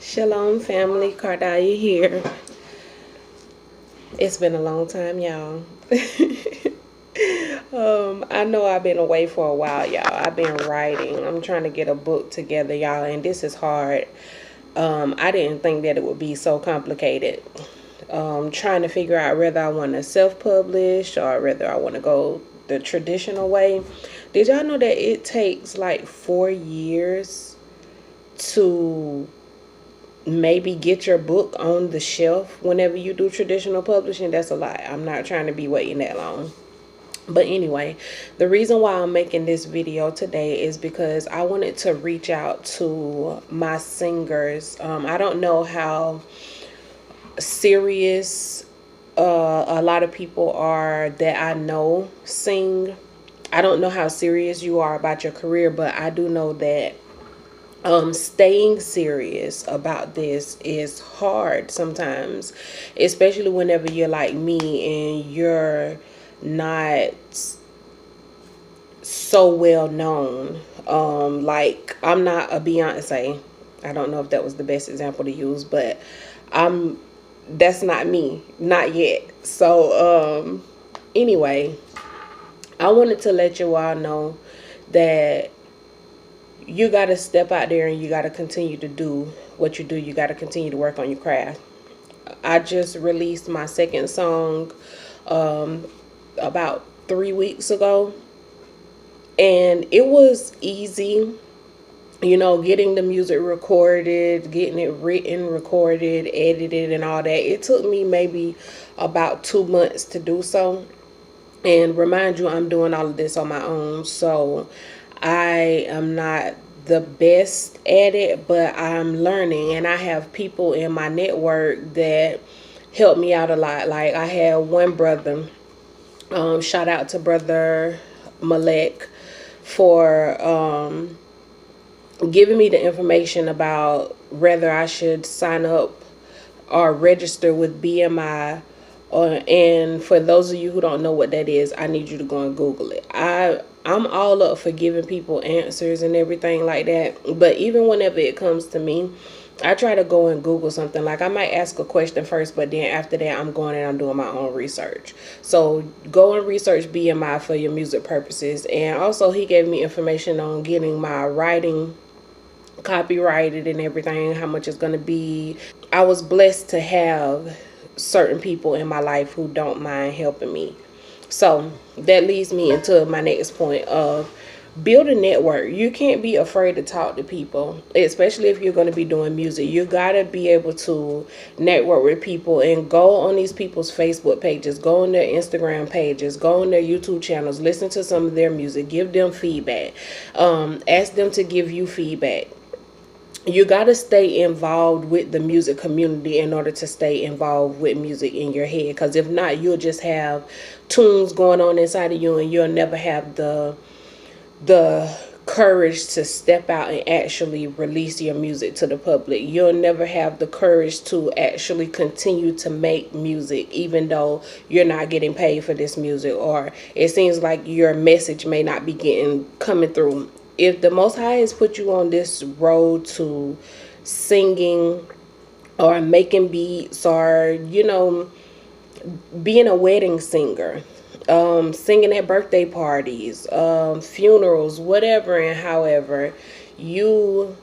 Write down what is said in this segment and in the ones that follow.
Shalowm family, KARDAYAH here. It's been a long time, y'all. I know I've been away for a while, y'all. I've been writing. I'm trying to get a book together, y'all, and this is hard. I didn't think that it would be so complicated. Trying to figure out whether I want to self-publish or whether I want to go the traditional way. Did y'all know that it takes like 4 years to maybe get your book on the shelf whenever you do traditional publishing? That's a lie. I'm not trying to be waiting that long. But anyway, the reason why I'm making this video today is because I wanted to reach out to my singers. I don't know how serious a lot of people are that I know sing. I don't know how serious you are about your career, but I do know that staying serious about this is hard sometimes, especially whenever you're like me and you're not so well known. Like, I'm not a Beyonce. I don't know if that was the best example to use, but that's not me, not yet. So anyway, I wanted to let you all know that you got to step out there and you got to continue to do what you do. You got to continue to work on your craft. I just released my second song about 3 weeks ago, and it was easy, you know, getting the music recorded, getting it written, recorded, edited, and all that. It took me maybe about 2 months to do so. And remind you, I'm doing all of this on my own, so I am not the best at it, but I'm learning, and I have people in my network that help me out a lot. Like, I had one brother, shout out to brother Malek, for giving me the information about whether I should sign up or register with BMI. And for those of you who don't know what that is, I need you to go and Google it. I'm all up for giving people answers and everything like that, but even whenever it comes to me, I try to go and Google something. Like, I might ask a question first, but then after that, I'm going and I'm doing my own research. So go and research BMI for your music purposes. And also, he gave me information on getting my writing copyrighted and everything, how much it's going to be. I was blessed to have certain people in my life who don't mind helping me. So that leads me into my next point of build a network. You can't be afraid to talk to people, especially if you're going to be doing music. You got to be able to network with people and go on these people's Facebook pages, go on their Instagram pages, go on their YouTube channels, listen to some of their music, give them feedback, ask them to give you feedback. You got to stay involved with the music community in order to stay involved with music in your head. Because if not, you'll just have tunes going on inside of you, and you'll never have the courage to step out and actually release your music to the public. You'll never have the courage to actually continue to make music, even though you're not getting paid for this music, or it seems like your message may not be coming through. If the Most High has put you on this road to singing or making beats, or, you know, being a wedding singer, singing at birthday parties, funerals, whatever and however, you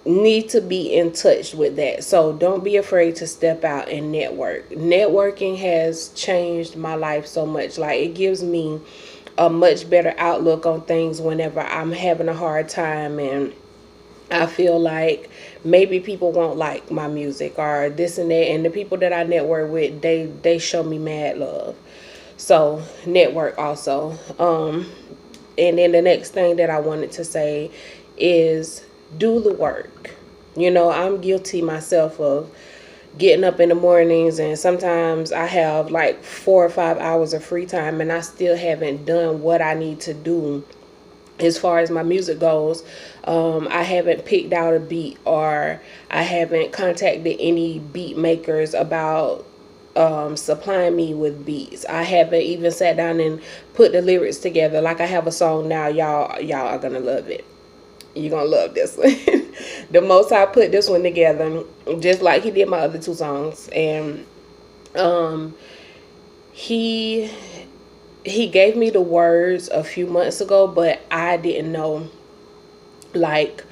need to be in touch with that. So don't be afraid to step out and network. Networking has changed my life so much. Like, it gives me a much better outlook on things whenever I'm having a hard time and I feel like maybe people won't like my music or this and that. And the people that I network with, they show me mad love. So network also. And then the next thing that I wanted to say is do the work. You know, I'm guilty myself of getting up in the mornings, and sometimes I have like 4 or 5 hours of free time and I still haven't done what I need to do as far as my music goes. I haven't picked out a beat, or I haven't contacted any beat makers about supplying me with beats. I haven't even sat down and put the lyrics together. Like, I have a song now, y'all are gonna love it. You're gonna love this one. The Most High put this one together, just like he did my other two songs. And um, he gave me the words a few months ago, but I didn't know like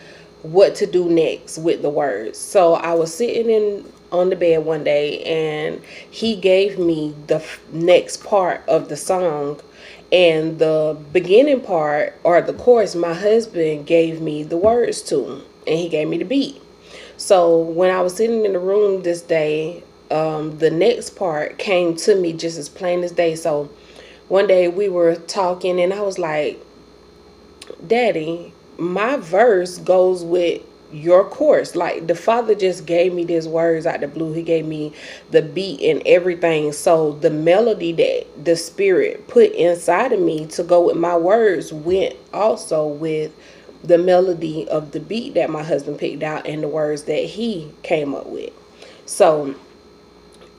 what to do next with the words. So I was sitting in on the bed one day, and he gave me the next part of the song, and the beginning part, or the chorus, my husband gave me the words to, and he gave me the beat. So when I was sitting in the room this day, the next part came to me just as plain as day. So one day we were talking, and I was like, Daddy, my verse goes with your chorus. Like, the Father just gave me these words out the blue. He gave me the beat and everything. So the melody that the Spirit put inside of me to go with my words went also with the melody of the beat that my husband picked out and the words that he came up with. So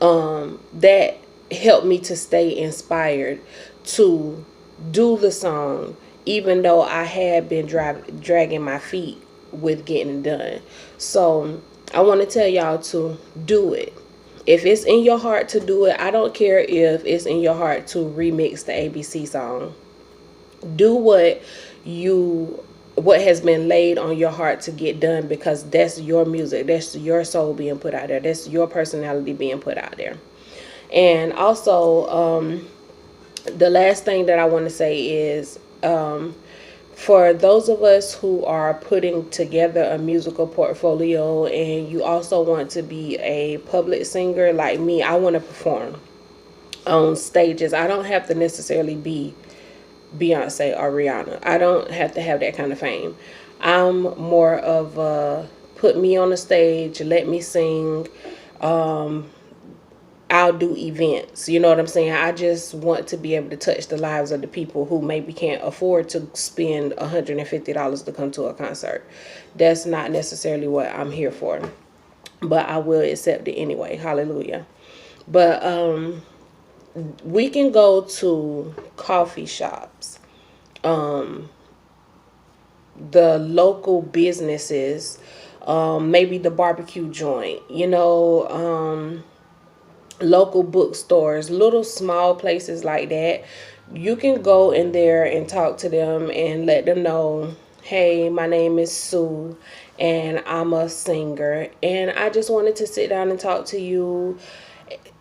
that helped me to stay inspired to do the song, even though I had been dragging my feet with getting it done. So I want to tell y'all to do it. If it's in your heart to do it, I don't care if it's in your heart to remix the ABC song. Do what has been laid on your heart to get done, because that's your music. That's your soul being put out there. That's your personality being put out there. And also, the last thing that I want to say is, for those of us who are putting together a musical portfolio and you also want to be a public singer like me, I want to perform on stages. I don't have to necessarily be Beyonce or Rihanna. I don't have to have that kind of fame. I'm more of put me on the stage, let me sing. I'll do events. You know what I'm saying? I just want to be able to touch the lives of the people who maybe can't afford to spend $150 to come to a concert. That's not necessarily what I'm here for, but I will accept it anyway. Hallelujah. But we can go to coffee shops, the local businesses, maybe the barbecue joint, local bookstores, little small places like that. You can go in there and talk to them and let them know, hey, my name is Sue and I'm a singer, and I just wanted to sit down and talk to you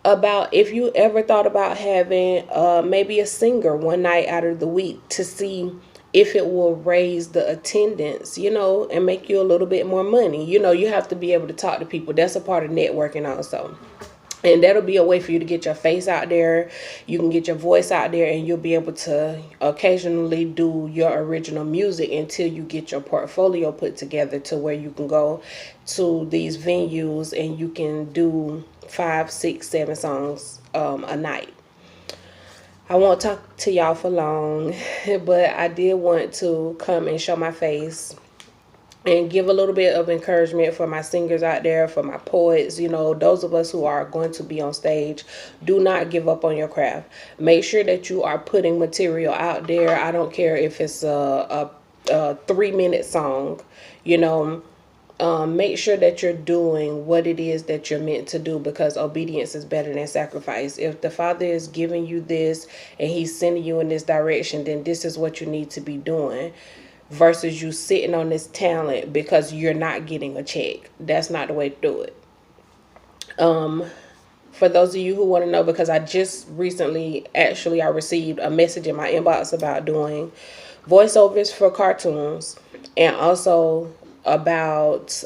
about if you ever thought about having maybe a singer one night out of the week to see if it will raise the attendance, and make you a little bit more money. You have to be able to talk to people. That's a part of networking also. And that'll be a way for you to get your face out there. You can get your voice out there, and you'll be able to occasionally do your original music until you get your portfolio put together to where you can go to these venues and you can do 5, 6, 7 songs a night. I won't talk to y'all for long, but I did want to come and show my face and give a little bit of encouragement for my singers out there, for my poets, those of us who are going to be on stage. Do not give up on your craft. Make sure that you are putting material out there. I don't care if it's a 3-minute song, make sure that you're doing what it is that you're meant to do, because obedience is better than sacrifice. If the Father is giving you this and he's sending you in this direction, then this is what you need to be doing, versus you sitting on this talent because you're not getting a check. That's not the way to do it. For those of you who want to know, because I just recently, I received a message in my inbox about doing voiceovers for cartoons, and also about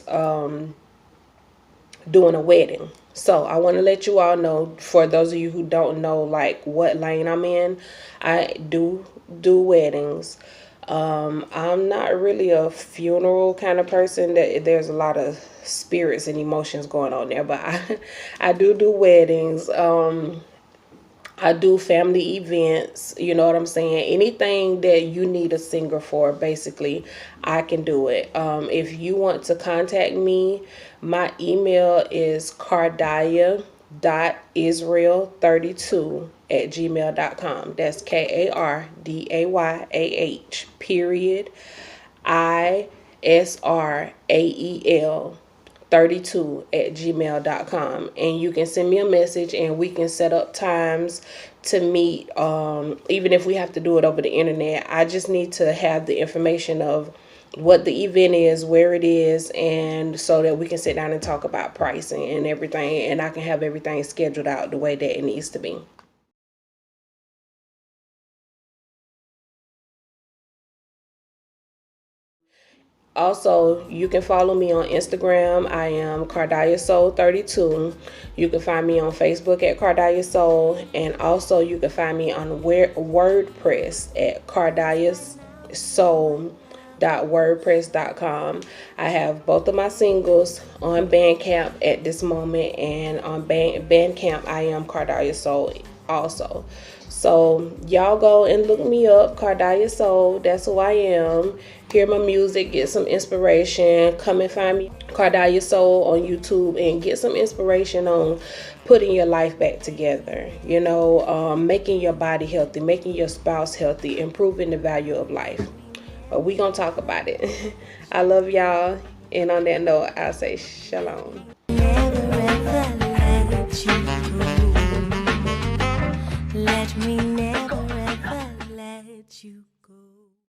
doing a wedding. So I want to let you all know, for those of you who don't know like what lane I'm in, I do weddings. I'm not really a funeral kind of person. That there's a lot of spirits and emotions going on there, but I do weddings. I do family events, you know what I'm saying? Anything that you need a singer for, basically, I can do it. If you want to contact me, my email is KARDAYAH.Israel32@gmail.com. That's KARDAYAH, period, SRAEL32@gmail.com, and you can send me a message and we can set up times to meet. Even if we have to do it over the internet, I just need to have the information of what the event is, where it is, and so that we can sit down and talk about pricing and everything, and I can have everything scheduled out the way that it needs to be. Also, you can follow me on Instagram. I am KARDAYAH'S32. You can find me on Facebook at KARDAYAH'S, and also you can find me on WordPress at KARDAYAH'S.wordpress.com. I have both of my singles on Bandcamp at this moment, and on Bandcamp I am KARDAYAH'S also. So y'all go and look me up, KARDAYAH'S. That's who I am. Hear my music, get some inspiration. Come and find me, KARDAYAH'S on YouTube, and get some inspiration on putting your life back together. You know, making your body healthy, making your spouse healthy, improving the value of life. But we gonna talk about it. I love y'all, and on that note, I'll say shalom.